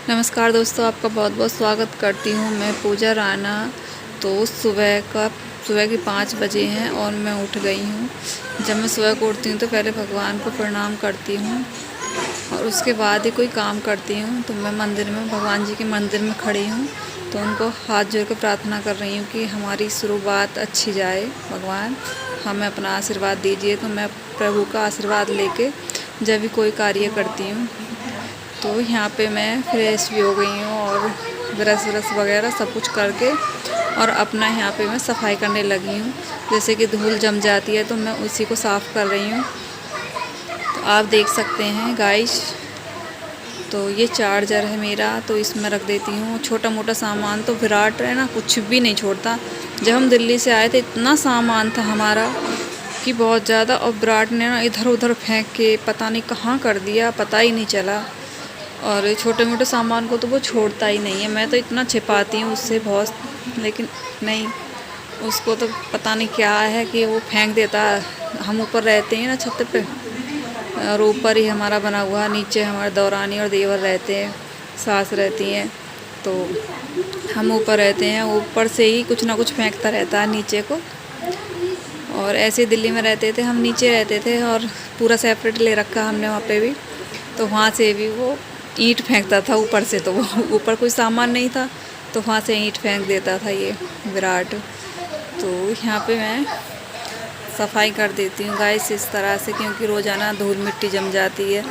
नमस्कार दोस्तों, आपका बहुत बहुत स्वागत करती हूँ। मैं पूजा राणा। तो सुबह के 5 बजे हैं और मैं उठ गई हूँ। जब मैं सुबह को उठती हूँ तो पहले भगवान को प्रणाम करती हूँ और उसके बाद ही कोई काम करती हूँ। तो मैं मंदिर में, भगवान जी के मंदिर में खड़ी हूँ, तो उनको हाथ जोड़ कर प्रार्थना कर रही हूँ कि हमारी शुरुआत अच्छी जाए। भगवान हमें अपना आशीर्वाद दीजिए। तो मैं प्रभु का आशीर्वाद लेके जब भी कोई कार्य करती हूँ। तो यहाँ पे मैं फ्रेश भी हो गई हूँ और ब्रश वगैरह सब कुछ करके और अपना यहाँ पे मैं सफाई करने लगी हूँ। जैसे कि धूल जम जाती है तो मैं उसी को साफ़ कर रही हूँ। तो आप देख सकते हैं गाइस। तो ये चार्जर है मेरा, तो इसमें रख देती हूँ। छोटा मोटा सामान तो विराट है ना, कुछ भी नहीं छोड़ता। जब हम दिल्ली से आए थे इतना सामान था हमारा कि बहुत ज़्यादा, और विराट ने ना इधर उधर फेंक के पता नहीं कहाँ कर दिया, पता ही नहीं चला। और छोटे मोटे सामान को तो वो छोड़ता ही नहीं है। मैं तो इतना छिपाती हूँ उससे बहुत, लेकिन नहीं, उसको तो पता नहीं क्या है कि वो फेंक देता है। हम ऊपर रहते हैं ना छत पे, और ऊपर ही हमारा बना हुआ, नीचे हमारे दौरानी और देवर रहते हैं, सास रहती हैं। तो हम ऊपर रहते हैं, ऊपर से ही कुछ ना कुछ फेंकता रहता है नीचे को। और ऐसे दिल्ली में रहते थे, हम नीचे रहते थे और पूरा सेपरेट ले रखा हमने वहाँ पे भी। तो वहाँ से भी वो ईंट फेंकता था ऊपर से। तो वो ऊपर कोई सामान नहीं था तो वहाँ से ईंट फेंक देता था ये विराट। तो यहाँ पे मैं सफाई कर देती हूँ गाइस इस तरह से, क्योंकि रोज़ाना धूल मिट्टी जम जाती है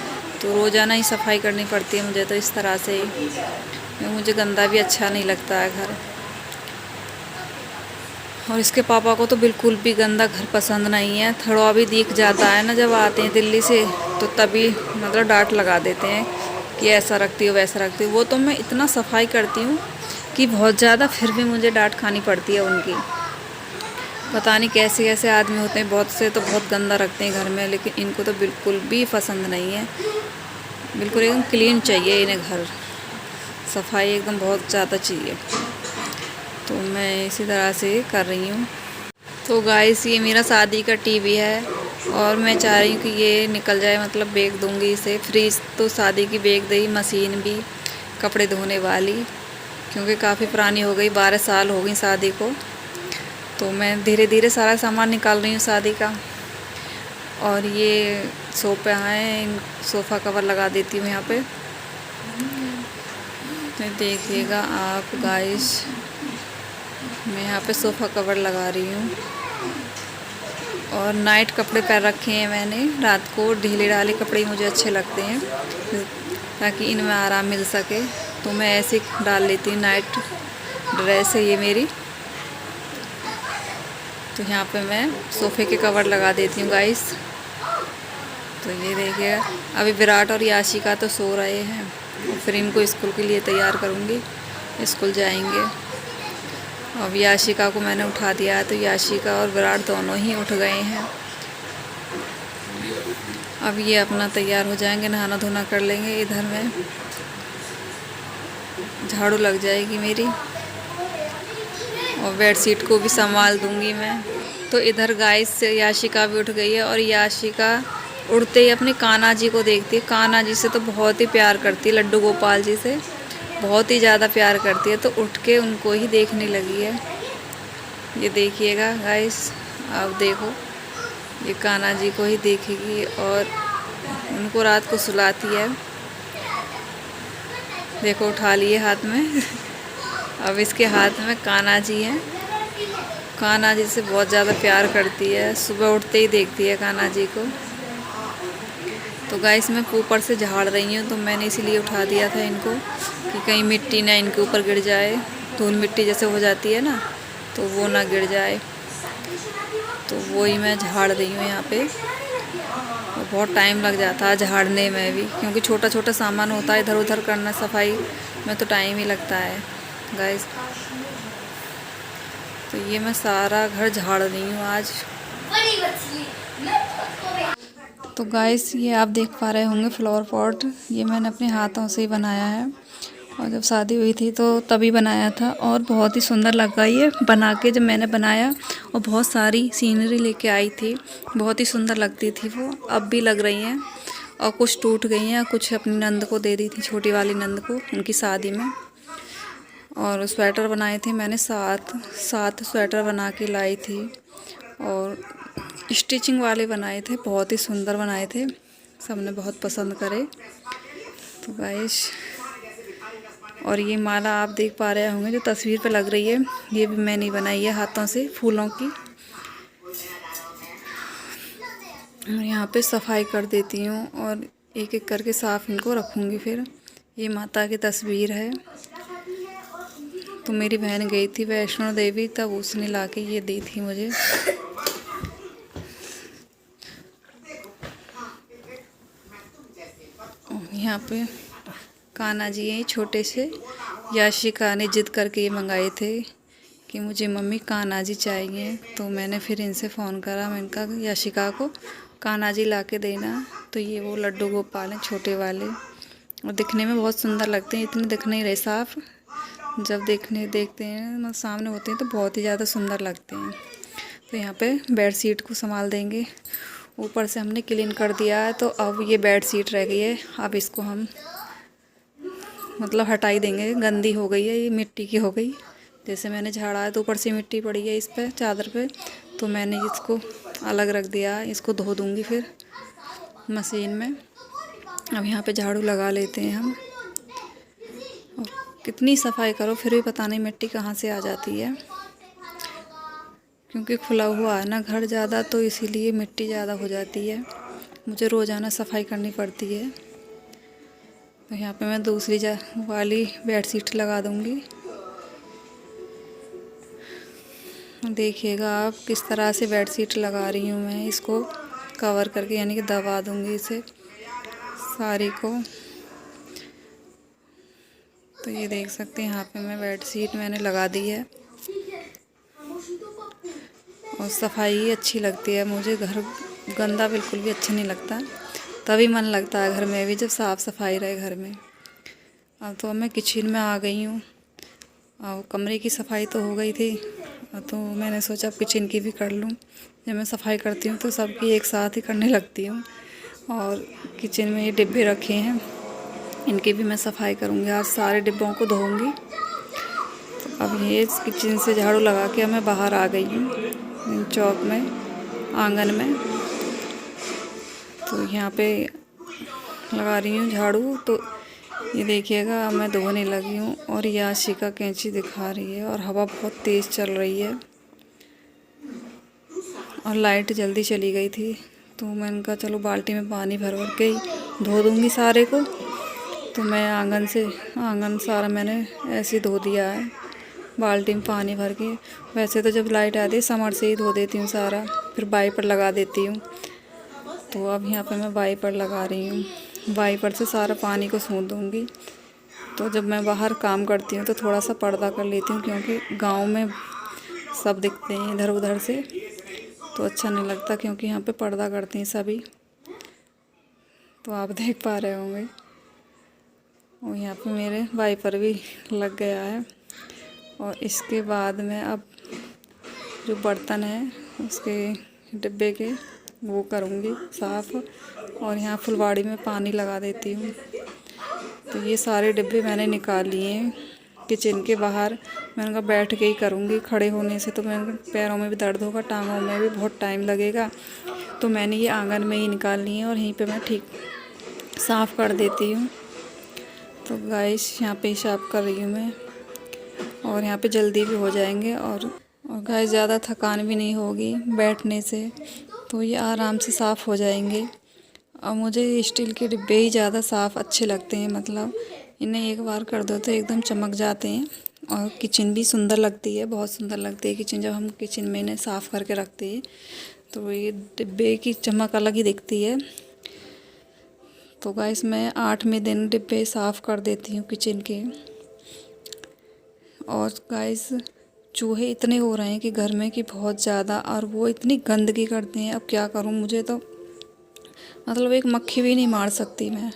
तो रोज़ाना ही सफाई करनी पड़ती है मुझे। तो इस तरह से ही मुझे गंदा भी अच्छा नहीं लगता है घर। और इसके पापा को तो बिल्कुल भी गंदा घर पसंद नहीं है। थोड़ा भी दिख जाता है ना जब आते हैं दिल्ली से, तो तभी मतलब डांट लगा देते हैं कि ऐसा रखती हो वैसा रखती हो। वो तो मैं इतना सफाई करती हूँ कि बहुत ज़्यादा, फिर भी मुझे डांट खानी पड़ती है उनकी। पता नहीं कैसे कैसे आदमी होते हैं, बहुत से तो बहुत गंदा रखते हैं घर में, लेकिन इनको तो बिल्कुल भी पसंद नहीं है। बिल्कुल एकदम क्लीन चाहिए इन्हें घर, सफाई एकदम बहुत ज़्यादा चाहिए। तो मैं इसी तरह से कर रही हूँ। तो गाइस ये मेरा शादी का टीवी है और मैं चाह रही हूँ कि ये निकल जाए, मतलब बेच दूँगी इसे। फ्रिज तो शादी की बेच दी, मशीन भी कपड़े धोने वाली, क्योंकि काफ़ी पुरानी हो गई, 12 साल हो गई शादी को। तो मैं धीरे धीरे सारा सामान निकाल रही हूँ शादी का। और ये सोफा है, सोफ़ा कवर लगा देती हूँ यहाँ पे। तो देखिएगा आप गाइस, मैं यहाँ पे सोफ़ा कवर लगा रही हूँ। और नाइट कपड़े पहन रखे हैं मैंने। रात को ढीले ढाले कपड़े ही मुझे अच्छे लगते हैं ताकि इनमें आराम मिल सके। तो मैं ऐसे डाल लेती हूँ, नाइट ड्रेस है ये मेरी। तो यहाँ पे मैं सोफ़े के कवर लगा देती हूँ गाइस। तो ये देखिए, अभी विराट और याशिका तो सो रहे हैं और फिर इनको स्कूल के लिए तैयार करूँगी, स्कूल जाएंगे। अब याशिका को मैंने उठा दिया है, तो याशिका और विराट दोनों ही उठ गए हैं। अब ये अपना तैयार हो जाएंगे, नहाना धोना कर लेंगे। इधर में झाड़ू लग जाएगी मेरी और बेडशीट को भी संभाल दूंगी मैं। तो इधर गाइस से याशिका भी उठ गई है और याशिका उड़ते ही अपने कान्हा जी को देखती है। कान्हा जी से तो बहुत ही प्यार करती है, लड्डू गोपाल जी से बहुत ही ज़्यादा प्यार करती है। तो उठ के उनको ही देखने लगी है। ये देखिएगा गाइस, आप देखो, ये कान्हा जी को ही देखेगी और उनको रात को सुलाती है। देखो उठा लिए हाथ में। अब इसके हाथ में कान्हा जी हैं। कान्हा जी से बहुत ज़्यादा प्यार करती है, सुबह उठते ही देखती है कान्हा जी को। तो गाइस मैं ऊपर से झाड़ रही हूँ, तो मैंने इसीलिए उठा दिया था इनको कि कहीं मिट्टी ना इनके ऊपर गिर जाए। धूल मिट्टी जैसे हो जाती है ना, तो वो ना गिर जाए। तो वही मैं झाड़ रही हूँ यहाँ पे। और बहुत टाइम लग जाता है झाड़ने में भी, क्योंकि छोटा छोटा सामान होता है, इधर उधर करना सफाई में तो टाइम ही लगता है गाइस। तो ये मैं सारा घर झाड़ रही हूँ आज। तो गाइस ये आप देख पा रहे होंगे फ्लावर पॉट, ये मैंने अपने हाथों से ही बनाया है और जब शादी हुई थी तो तभी बनाया था और बहुत ही सुंदर लगा ये बना के। जब मैंने बनाया और बहुत सारी सीनरी लेके आई थी, बहुत ही सुंदर लगती थी वो, अब भी लग रही हैं। और कुछ टूट गई हैं, कुछ अपनी नंद को दे दी थी, छोटी वाली नंद को उनकी शादी में। और स्वेटर बनाए थे मैंने 7 स्वेटर बना के लाई थी और स्टिचिंग वाले बनाए थे, बहुत ही सुंदर बनाए थे, सबने बहुत पसंद करे। तो गाइस, और ये माला आप देख पा रहे होंगे जो तस्वीर पे लग रही है, ये भी मैंने बनाई है हाथों से, फूलों की। और यहाँ पे सफाई कर देती हूँ और एक एक करके साफ इनको रखूँगी। फिर ये माता की तस्वीर है। तो मेरी बहन गई थी वैष्णो देवी, तब उसने लाके ये दी थी मुझे। यहाँ पे कान्हा जी हैं छोटे से, याशिका ने जिद करके ये मंगाए थे कि मुझे मम्मी कान्हा जी चाहिए। तो मैंने फिर इनसे फ़ोन करा, मैंने कहा याशिका को कान्हा जी ला के देना। तो ये वो लड्डू गोपाल हैं छोटे वाले, और दिखने में बहुत सुंदर लगते हैं, इतने दिख नहीं रहे साफ, जब देखते हैं मतलब सामने होते हैं तो बहुत ही ज़्यादा सुंदर लगते हैं। तो यहाँ पे बेड शीट को संभाल देंगे, ऊपर से हमने क्लीन कर दिया है। तो अब ये बेड शीट रह गई है, अब इसको हम मतलब हटाई देंगे, गंदी हो गई है, ये मिट्टी की हो गई। जैसे मैंने झाड़ा है तो ऊपर से मिट्टी पड़ी है इस पर चादर पे, तो मैंने इसको अलग रख दिया, इसको धो दूँगी फिर मशीन में। अब यहाँ पे झाड़ू लगा लेते हैं हम। और कितनी सफाई करो फिर भी पता नहीं मिट्टी कहाँ से आ जाती है, क्योंकि खुला हुआ है ना घर ज़्यादा, तो इसीलिए मिट्टी ज़्यादा हो जाती है, मुझे रोज़ाना सफाई करनी पड़ती है। तो यहाँ पे मैं दूसरी वाली बेडशीट लगा दूँगी। देखिएगा आप किस तरह से बेडशीट लगा रही हूँ मैं, इसको कवर करके, यानी कि दबा दूँगी इसे सारी को। तो ये देख सकते हैं यहाँ पे मैं बेडशीट मैंने लगा दी है। और सफाई अच्छी लगती है मुझे, घर गंदा बिल्कुल भी अच्छा नहीं लगता, तभी मन लगता है घर में भी जब साफ़ सफाई रहे घर में। अब तो मैं किचन में आ गई हूँ, और कमरे की सफाई तो हो गई थी, तो मैंने सोचा किचन की भी कर लूँ। जब मैं सफाई करती हूँ तो सबकी एक साथ ही करने लगती हूँ। और किचन में ये डिब्बे रखे हैं, इनकी भी मैं सफाई करूँगी, आज सारे डिब्बों को धोऊँगी। तो अब ये किचन से झाड़ू लगा के मैं बाहर आ गई हूँ चौक में, आंगन में। तो यहाँ पे लगा रही हूँ झाड़ू। तो ये देखिएगा मैं धोने लगी हूँ, और याशिका कैंची दिखा रही है, और हवा बहुत तेज़ चल रही है, और लाइट जल्दी चली गई थी। तो मैंने कहा चलो बाल्टी में पानी भर भर के ही धो दूँगी सारे को। तो मैं आंगन सारा मैंने ऐसे धो दिया है बाल्टी में पानी भर के। वैसे तो जब लाइट आती है समर से ही धो देती हूँ सारा, फिर वाइपर लगा देती हूँ। तो अब यहाँ पे मैं वाइपर लगा रही हूँ, वाइपर से सारा पानी को सूंध दूँगी। तो जब मैं बाहर काम करती हूँ तो थोड़ा सा पर्दा कर लेती हूँ, क्योंकि गांव में सब दिखते हैं इधर उधर से, तो अच्छा नहीं लगता, क्योंकि यहाँ पे पर्दा करते हैं सभी। तो आप देख पा रहे होंगे। और यहाँ पे मेरे वाइपर भी लग गया है। और इसके बाद में अब जो बर्तन है उसके डिब्बे के वो करूँगी साफ़, और यहाँ फुलवाड़ी में पानी लगा देती हूँ। तो ये सारे डिब्बे मैंने निकाल लिए हैं किचन के बाहर। मैंने कहा बैठ के ही करूँगी, खड़े होने से तो मेरे पैरों में भी दर्द होगा, टांगों में भी बहुत टाइम लगेगा। तो मैंने ये आंगन में ही निकाल लिए हैं, और यहीं पे मैं ठीक साफ़ कर देती हूँ। तो गाइस यहाँ पे साफ़ कर रही हूँ मैं, और यहाँ पे जल्दी भी हो जाएंगे। और गाइस ज़्यादा थकान भी नहीं होगी बैठने से, तो ये आराम से साफ़ हो जाएंगे। और मुझे स्टील के डिब्बे ही ज़्यादा साफ़ अच्छे लगते हैं, मतलब इन्हें एक बार कर दो तो एकदम चमक जाते हैं। और किचन भी सुंदर लगती है, बहुत सुंदर लगती है किचन, जब हम किचन में इन्हें साफ़ करके रखते हैं तो ये डिब्बे की चमक अलग ही दिखती है। तो गाइस मैं 8वें दिन डिब्बे साफ़ कर देती हूँ किचन के। और गाइस चूहे इतने हो रहे हैं कि घर में कि बहुत ज़्यादा, और वो इतनी गंदगी करते हैं, अब क्या करूँ। मुझे तो मतलब एक मक्खी भी नहीं मार सकती मैं,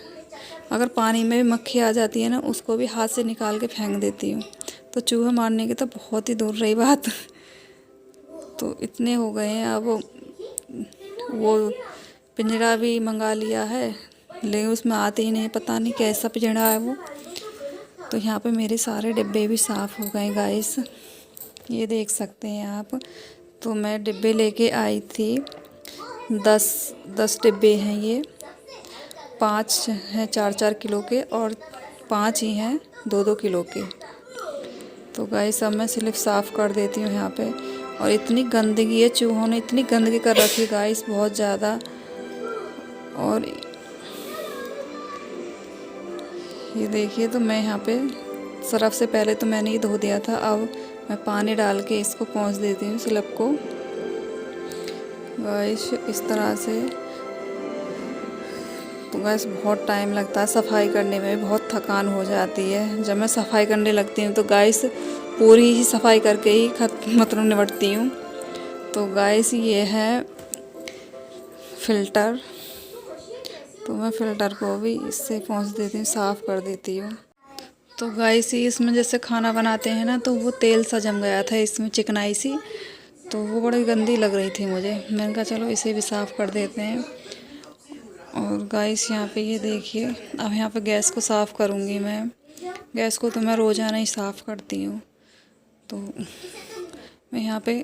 अगर पानी में भी मक्खी आ जाती है ना, उसको भी हाथ से निकाल के फेंक देती हूँ। तो चूहे मारने की तो बहुत ही दूर रही बात। तो इतने हो गए हैं। अब वो पिंजरा भी मंगा लिया है, लेकिन उसमें आते ही नहीं, पता नहीं कैसा पिंजड़ा है वो। तो यहाँ पे मेरे सारे डिब्बे भी साफ़ हो गए गाइस, ये देख सकते हैं आप। तो मैं डिब्बे लेके आई थी 10 डिब्बे हैं ये, 5 हैं 4-4 किलो के और 5 ही हैं 2-2 किलो के। तो गाइस अब मैं स्लिप साफ़ कर देती हूँ यहाँ पे। और इतनी गंदगी है, चूहों ने इतनी गंदगी कर रखी गाइस, बहुत ज़्यादा। और ये देखिए, तो मैं यहाँ पे सरफ से पहले तो मैंने ये धो दिया था, अब मैं पानी डाल के इसको पोंछ देती हूँ स्लिप को गाइस, इस तरह से। तो गाइस बहुत टाइम लगता है सफाई करने में, बहुत थकान हो जाती है। जब मैं सफाई करने लगती हूँ तो गाइस पूरी ही सफाई करके ही मतलब निपटती हूँ। तो गाइस ये है फ़िल्टर, तो मैं फ़िल्टर को भी इससे पोंछ देती हूँ, साफ़ कर देती हूँ। तो गाइस इसमें जैसे खाना बनाते हैं ना, तो वो तेल सा जम गया था इसमें, चिकनाई सी, तो वो बड़ी गंदी लग रही थी मुझे। मैंने कहा चलो इसे भी साफ़ कर देते हैं। और गाइस यहाँ पे ये देखिए, अब यहाँ पे गैस को साफ़ करूँगी मैं। गैस को तो मैं रोज़ाना ही साफ़ करती हूँ। तो मैं यहाँ पे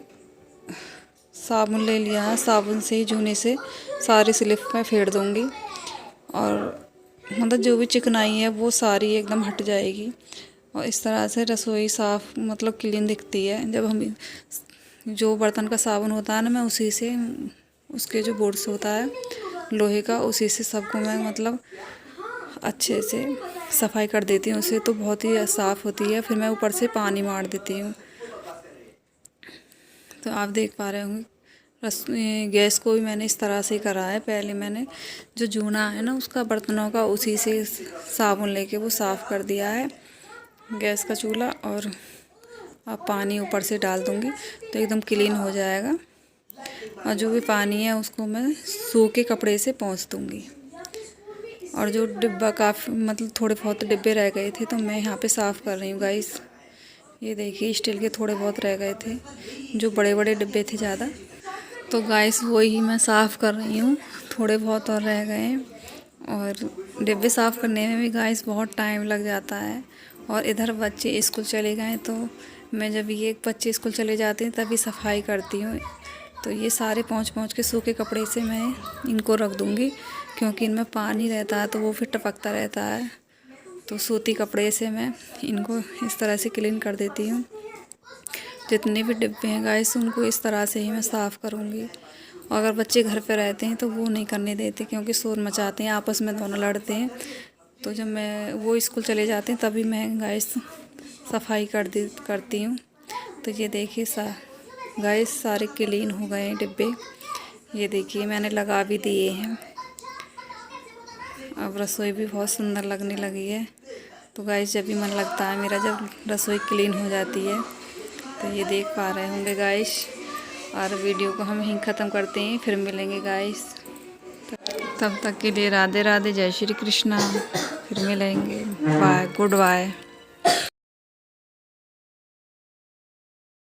साबुन ले लिया है, साबुन से ही जूने से सारी स्लिप में फेर दूँगी और मतलब जो भी चिकनाई है वो सारी एकदम हट जाएगी। और इस तरह से रसोई साफ़ मतलब क्लीन दिखती है। जब हम जो बर्तन का साबुन होता है ना, मैं उसी से, उसके जो बोर्ड्स होता है लोहे का, उसी से सबको मैं मतलब अच्छे से सफाई कर देती हूँ उसे, तो बहुत ही साफ़ होती है। फिर मैं ऊपर से पानी मार देती हूँ। तो आप देख पा रहे होंगे गैस को भी मैंने इस तरह से करा है। पहले मैंने जो जूना है ना उसका बर्तनों का, उसी से साबुन लेके वो साफ़ कर दिया है गैस का चूल्हा। और अब पानी ऊपर से डाल दूँगी तो एकदम क्लीन हो जाएगा। और जो भी पानी है उसको मैं सूखे कपड़े से पोंछ दूँगी। और जो डिब्बा काफ़ी मतलब थोड़े बहुत डिब्बे रह गए थे, तो मैं यहाँ पे साफ़ कर रही हूँ गाइस। ये देखिए स्टील के थोड़े बहुत रह गए थे, जो बड़े बड़े डिब्बे थे ज़्यादा, तो गाइस वही मैं साफ़ कर रही हूँ। थोड़े बहुत और रह गए हैं। और डिब्बे साफ़ करने में भी गाइस बहुत टाइम लग जाता है। और इधर बच्चे स्कूल चले गए, तो मैं जब ये बच्चे स्कूल चले जाते हैं तभी सफाई करती हूँ। तो ये सारे पोंछ के सूखे कपड़े से मैं इनको रख दूँगी, क्योंकि इनमें पानी रहता है तो वो फिर टपकता रहता है। तो सूती कपड़े से मैं इनको इस तरह से क्लीन कर देती हूँ। जितने भी डिब्बे हैं गाइस उनको इस तरह से ही मैं साफ़ करूँगी। और अगर बच्चे घर पे रहते हैं तो वो नहीं करने देते, क्योंकि शोर मचाते हैं, आपस में दोनों लड़ते हैं। तो जब मैं वो स्कूल चले जाते हैं तभी मैं गाइस सफाई करती हूँ। तो ये देखिए गाइस सारे क्लीन हो गए हैं डिब्बे। ये देखिए मैंने लगा भी दिए हैं। अब रसोई भी बहुत सुंदर लगने लगी है। तो गाइस जब भी मन लगता है मेरा, जब रसोई क्लीन हो जाती है, तो ये देख पा रहे होंगे गाइस। और वीडियो को हम यहीं ख़त्म करते हैं, फिर मिलेंगे गाइस। तब तक के लिए राधे राधे, जय श्री कृष्णा। फिर मिलेंगे, बाय, गुड बाय।